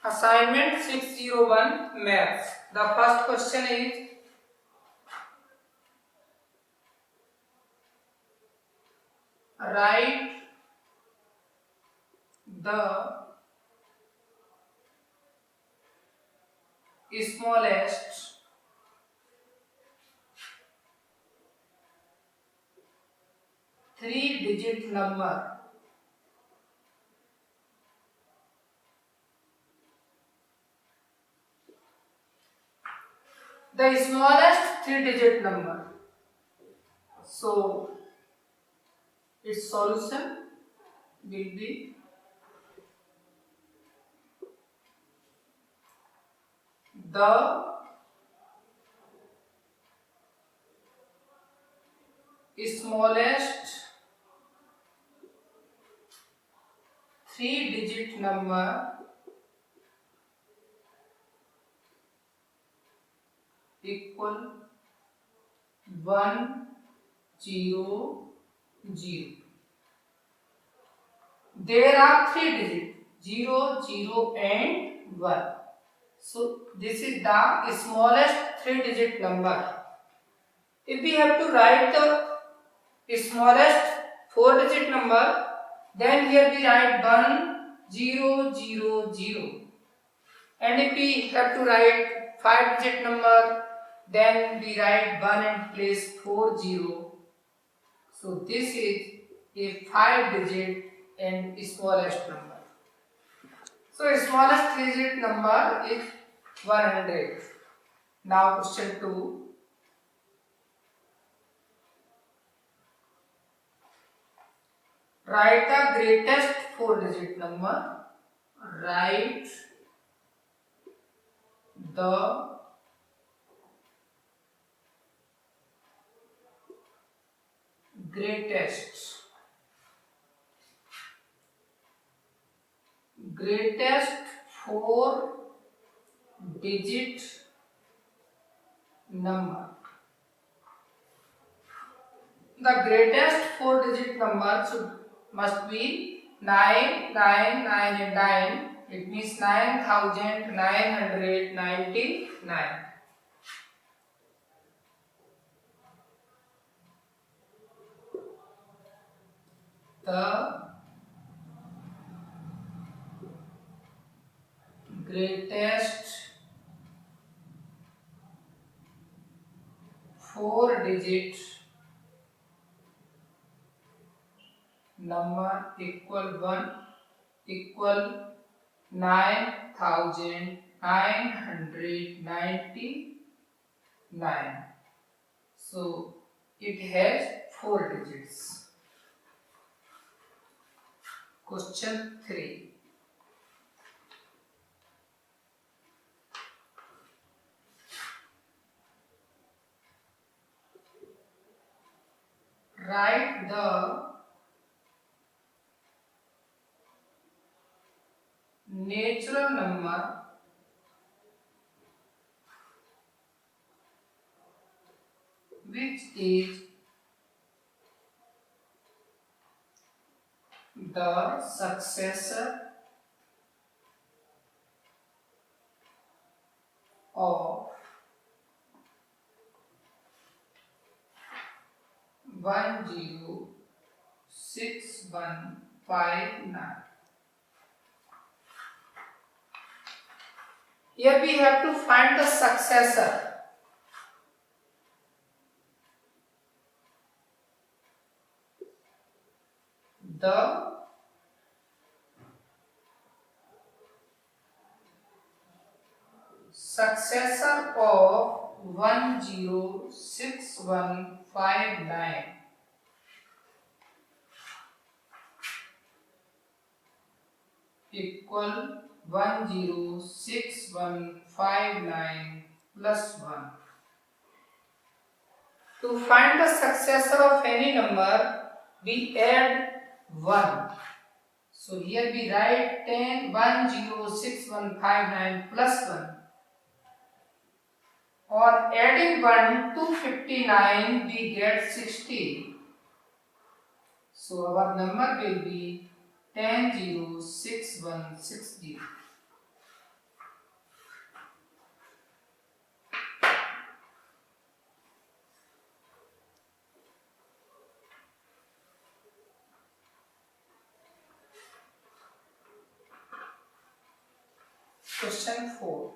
Assignment 601 Maths. The first question is write the smallest three-digit number the smallest three-digit number. So its solution will be the smallest three-digit number equal 100. There are three digits 0, 0 and 1. So this is the smallest three-digit number. If we have to write the smallest four-digit number, then here we write 1, 0, 0, 0. And if we have to write five-digit number, then we write 1 and place 4, 0. So this is a five-digit and smallest number. So smallest three-digit number is 100. Now question 2. Write the greatest four-digit number. Write the greatest four-digit number. The greatest four-digit number must be 9, 9, 9 and 9. It means 9,999. The greatest four-digit number equal 9,999. So it has four digits. Question 3. Write the natural number which is the successor of 106159. Here we have to find the successor. The successor of 106159 equal 106159 plus 1. To find the successor of any number, we add 1. So here we write 10,106,159 plus 1. On adding 1 to 59, we get 60. So our number will be 10,06160. Question 4.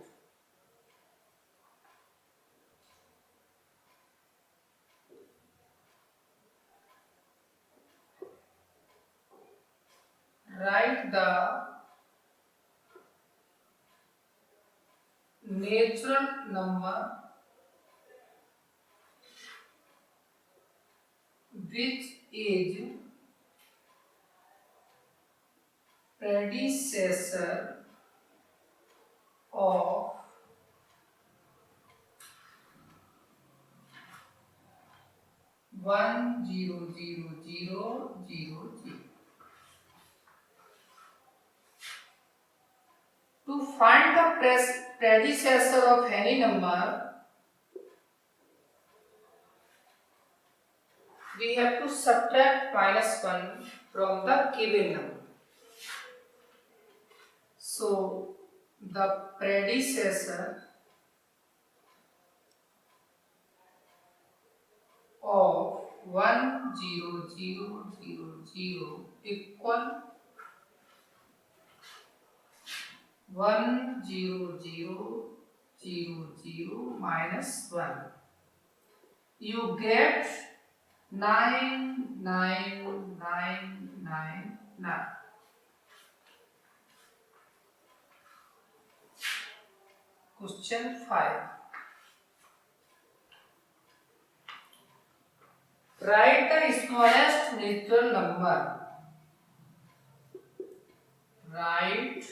Write the natural number which is predecessor of 1000000. To find the predecessor of any number, we have to subtract -1 from the given number. So the predecessor of 10000 equal 10000 minus 1. You get 99999. Question 5. Write the smallest natural number. Write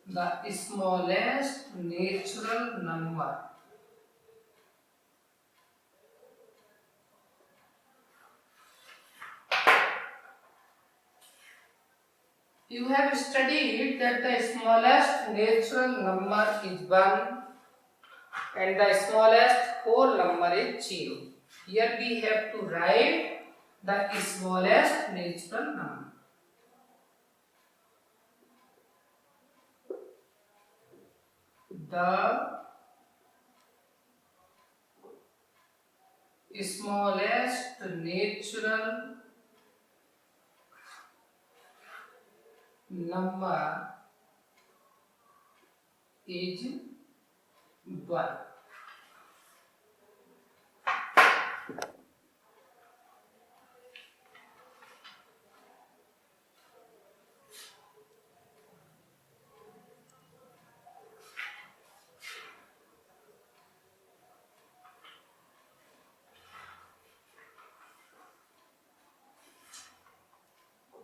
the smallest natural number. You have studied that the smallest natural number is 1 and the smallest whole number is 0. Here we have to write the smallest natural number. The smallest natural number is 1.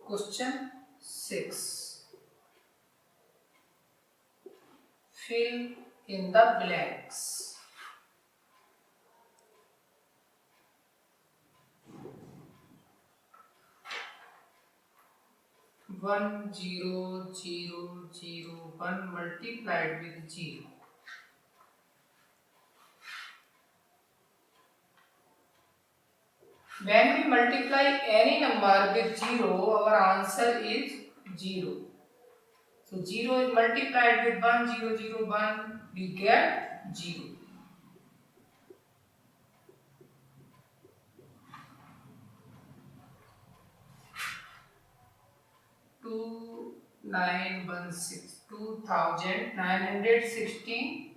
Question 6. Fill in the blanks. One 1 multiplied with 0. When we multiply any number with 0, our answer is 0. So 0 is multiplied with 1001, we get 0. Two 2916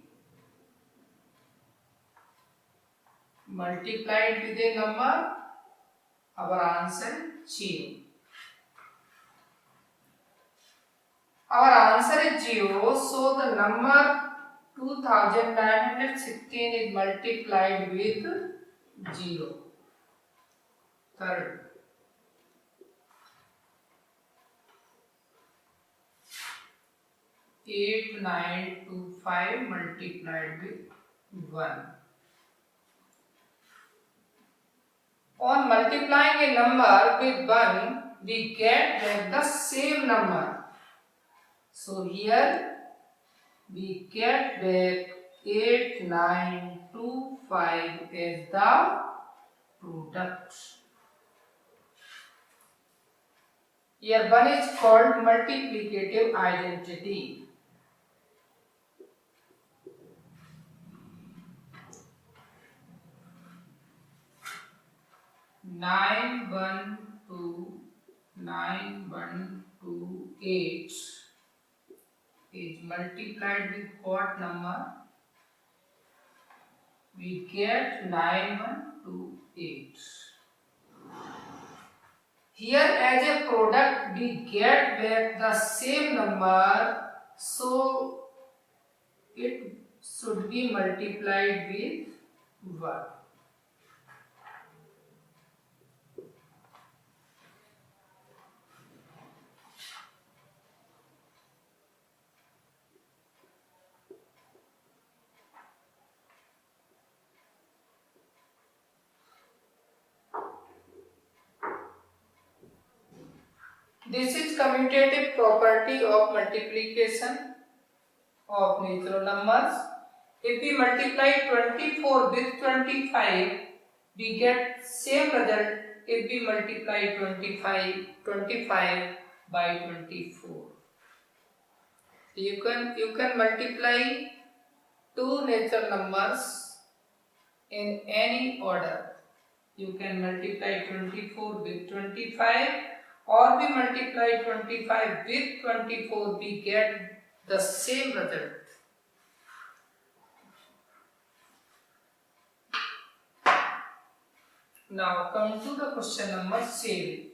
multiplied with a number, our answer 0. Our answer is 0, so the number 2916 is multiplied with 0. Third, 8925 multiplied with 1. On multiplying a number with 1, we get back the same number. So here we get back 8925 as the product. Here 1 is called multiplicative identity. Nine one two 8 is multiplied with what number? We get 9128. Here as a product we get back the same number, so it should be multiplied with 1. This is commutative property of multiplication of natural numbers. If we multiply 24 with 25, we get same result if we multiply 25 by 24. You can multiply two natural numbers in any order. You can multiply 24 with 25, or we multiply 25 with 24, we get the same result. Now come to the question number 7.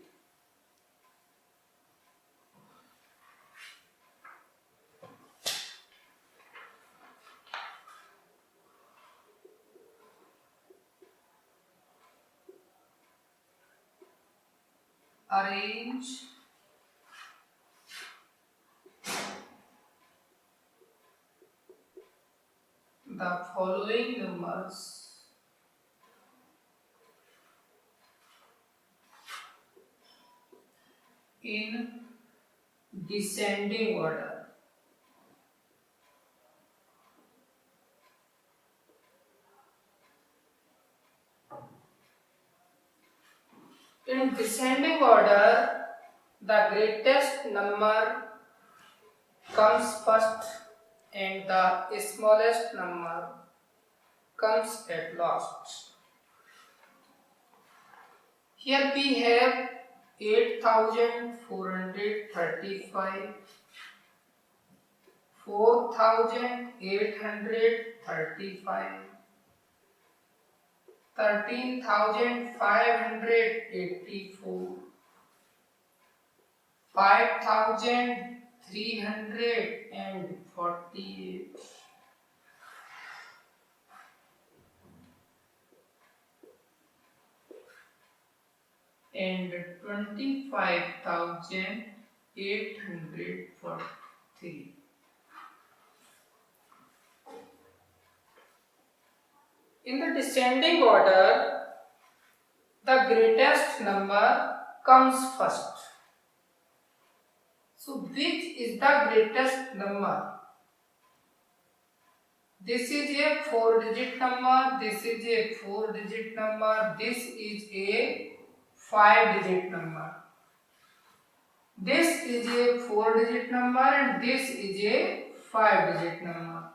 Arrange the following numbers in descending order. In descending order, the greatest number comes first and the smallest number comes at last. Here we have 8,435, 4,835, 13,584, 5,348, and 25,843. In the descending order, the greatest number comes first. So which is the greatest number? This is a 4-digit number, this is a 4-digit number, this is a 5-digit number. This is a 4-digit number and this is a 5-digit number.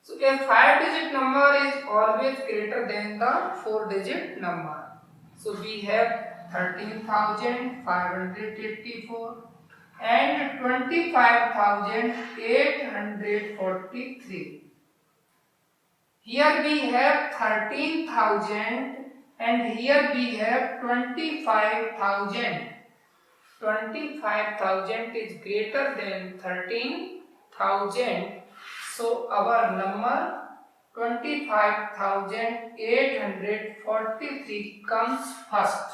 So a 5-digit number is always greater than the 4-digit number. So we have 13,584 and 25,843. Here we have 13,000 and here we have 25,000. 25,000 is greater than 13,000. So our number 25,843 comes first.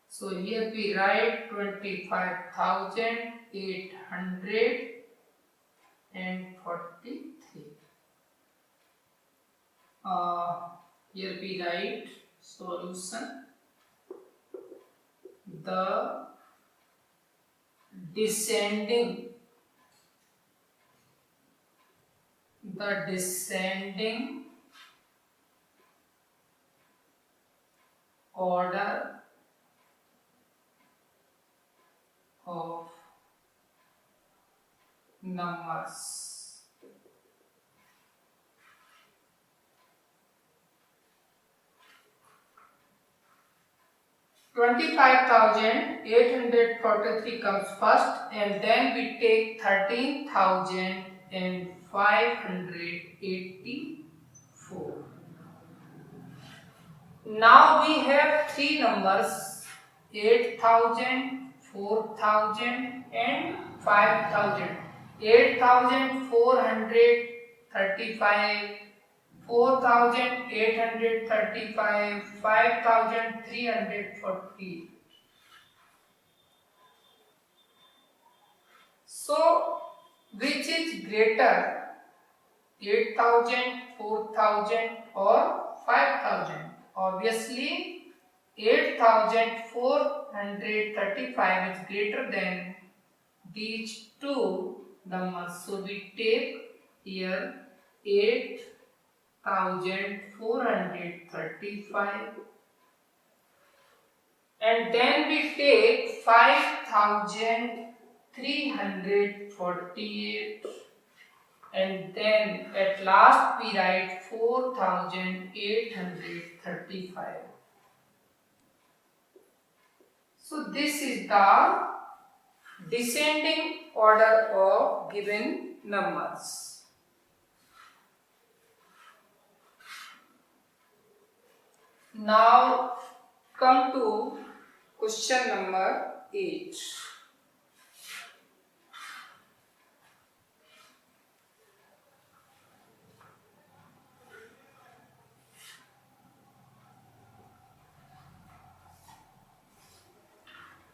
So here we write 25,843. Here we write solution. The descending order of numbers. 25,843 comes first, and then we take 13,584. Now we have three numbers, 8,000, 4,000 and 5,000. 8,435, 4,835, 5,340. So, which is greater, 8,000, 4,000 or 5,000? Obviously, 8,435 is greater than these two numbers. So, we take here 8,435 and then we take 5,348 and then at last we write 4,835. So this is the descending order of given numbers. Now come to question number 8.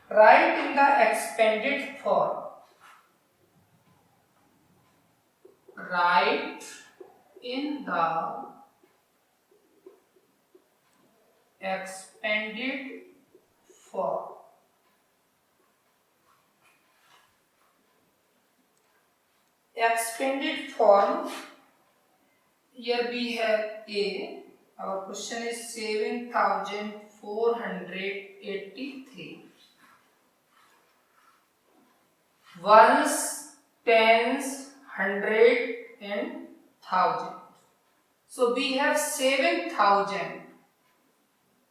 Write in the expanded form. Write in the expanded form. Expanded form, here we have A. Our question is 7,483. Ones, tens, hundred and thousand. So we have 7,000.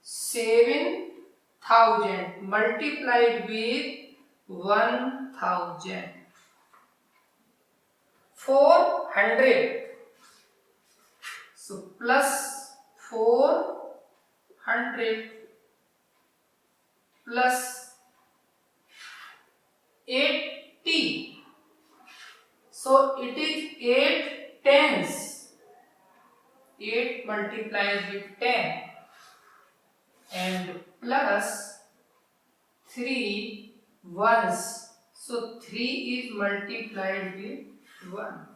7,000 multiplied with 1,000. 400. So plus 400 plus 80. So it is 8 tens. 8 multiplied with 10 and plus 3 ones. So 3 is multiplied with 1.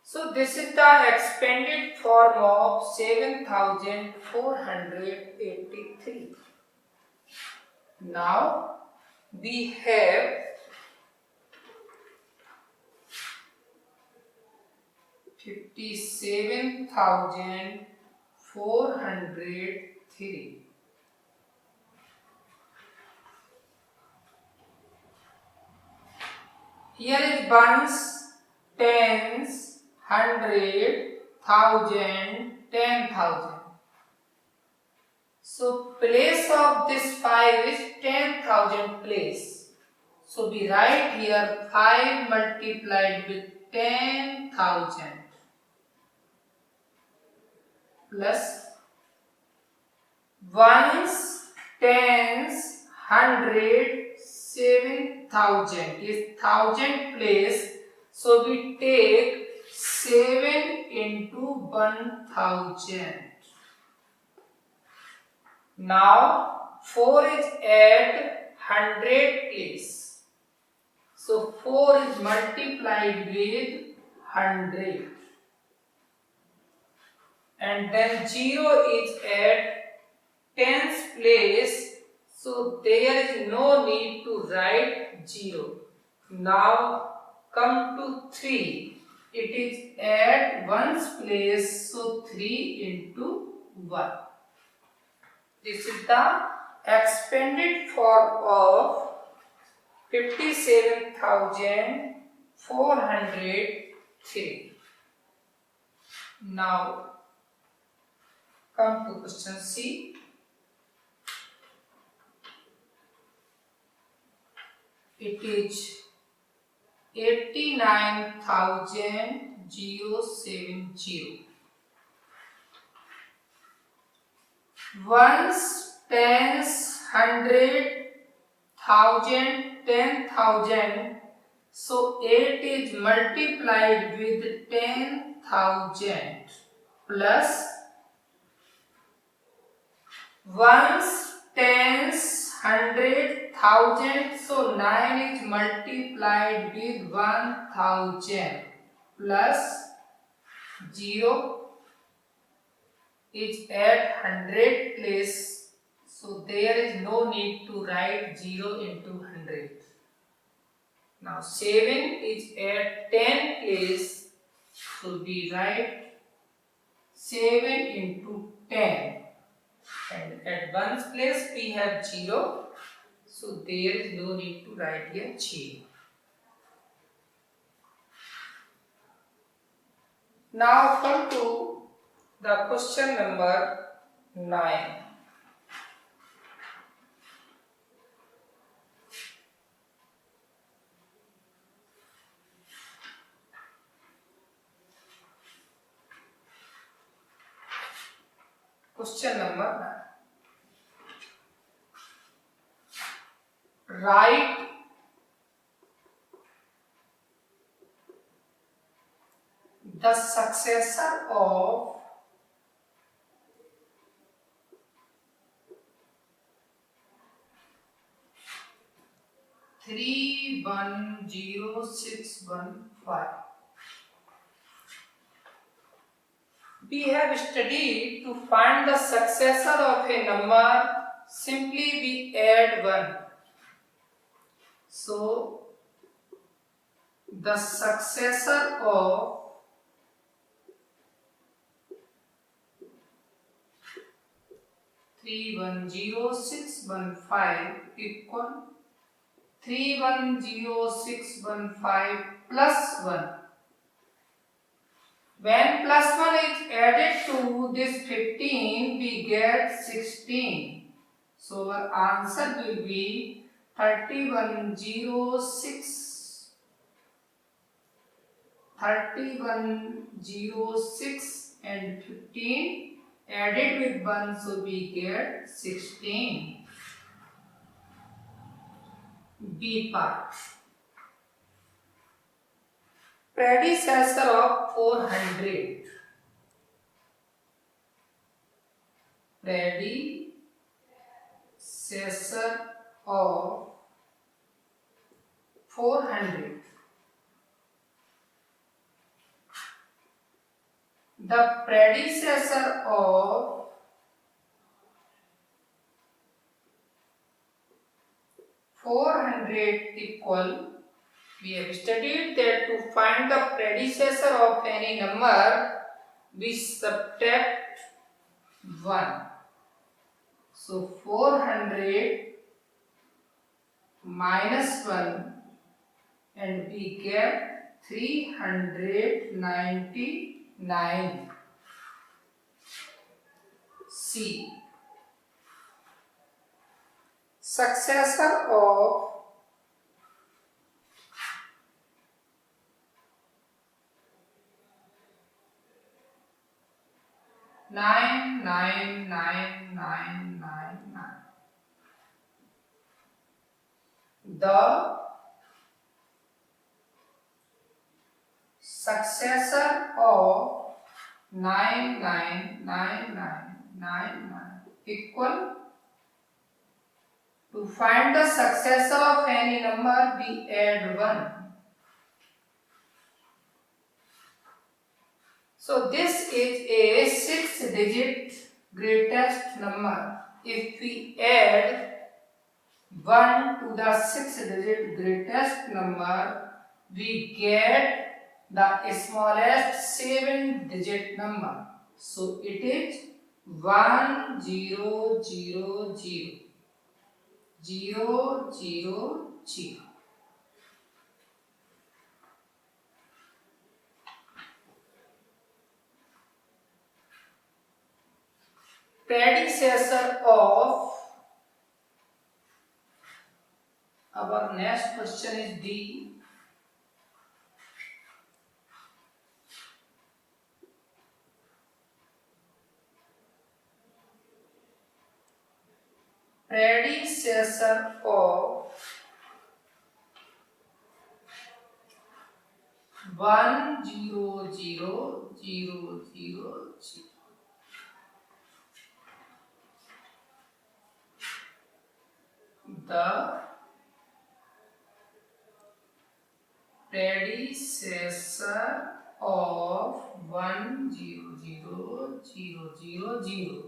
So this is the expanded form of 7,483. Now we have 57,403. Here is ones, tens, hundred, thousand, 10,000. So place of this 5 is 10,000 place. So we write here 5 multiplied with 10,000 plus ones, tens, hundred, 7,000 is 1,000 place. So we take 7 into 1,000. Now 4 is at 100 place. So 4 is multiplied with 100. And then 0 is at tens place. So there is no need to write 0. Now come to 3. It is at ones place. So 3 into 1. This is the expanded form of 57,403. Now come to question C. it is 89,070. Ones, tens, hundred, thousand, 10,000. So 8 is multiplied with 10,000 plus ones, tens, hundred, thousand. So 9 is multiplied with 1,000 plus 0 is at 100 place. So there is no need to write 0 into 100. Now 7 is at 10 place. So we write 7 into 10. And at 1's place we have 0. So there is no need to write here 0. Now come to the question number 9. Question number 9. Write the successor of three 10615. We have studied to find the successor of a number, simply we add 1. So the successor of 310615 equal 310615 plus 1. When plus 1 is added to this 15, we get 16. So our answer will be 3106 and 15 added with 1, so we get 16. B part. Predecessor of 400. Predecessor of 400. The predecessor of 400 equal, we have studied that to find the predecessor of any number, we subtract 1. So 400 minus 1 and we get 399. C. Successor of 99999. The successor of 99999 equal, to find the successor of any number, we add 1. So this is a 6-digit greatest number. If we add 1 to the 6-digit greatest number, we get the smallest 7-digit number. So it is 1000 000. Predecessor of our next question is D. Predecessor of 10000. The predecessor of 10000.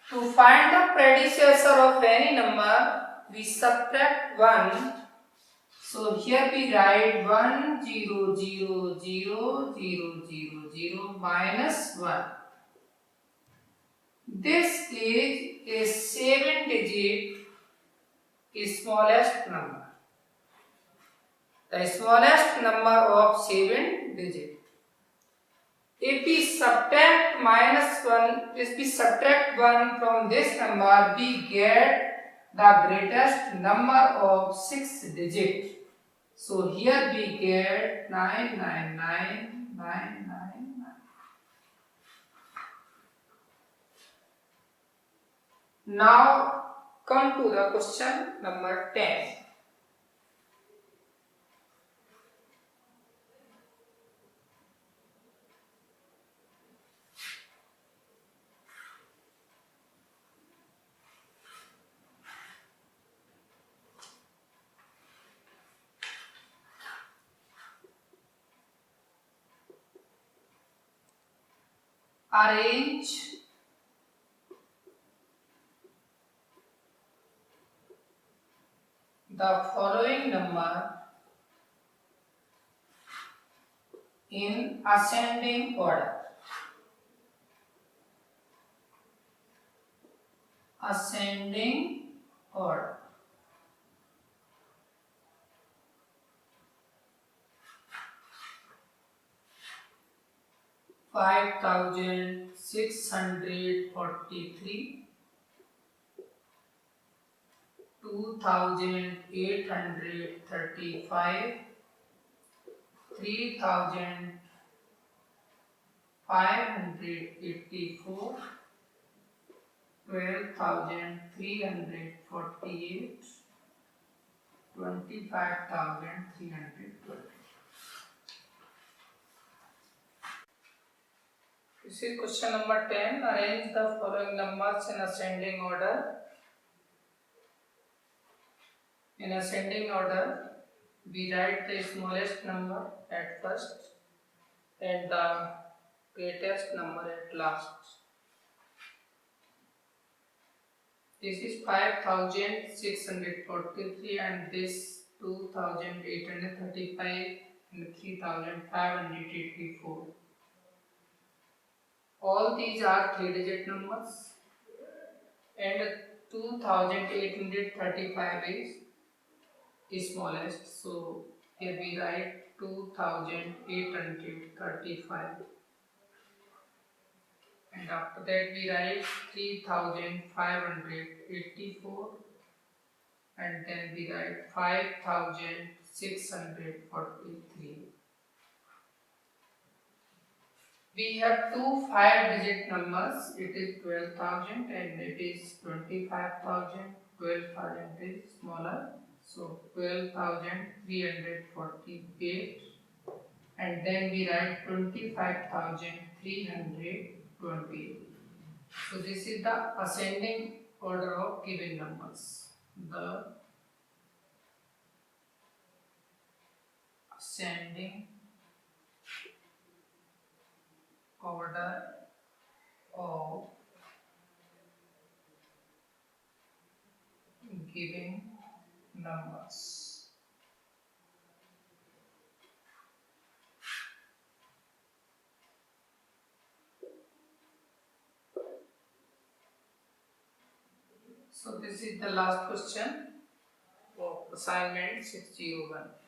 To find the predecessor of any number, we subtract 1. So here we write 1000000 minus 1. This is a 7-digit smallest number. The smallest number of 7 digits. If we subtract one from this number, we get the greatest number of 6 digits. So here we get 999999. Now come to the question number 10. Arrange the following number in ascending order. Ascending order. $5,643, $2,835, $3,584, $12,348, $25,320. This is question number 10. Arrange the following numbers in ascending order. In ascending order, we write the smallest number at first and the greatest number at last. This is 5,643 and this 2,835 and 3,584. All these are 3-digit numbers and 2,835 is smallest. So here we write 2,835 and after that we write 3,584 and then we write 5,643. We have two 5-digit numbers. It is 12,000 and it is 25,000. 12,000 is smaller. So 12,348 and then we write 25,328. So this is the ascending order of given numbers. The ascending order of giving numbers. So this is the last question of assignment 601.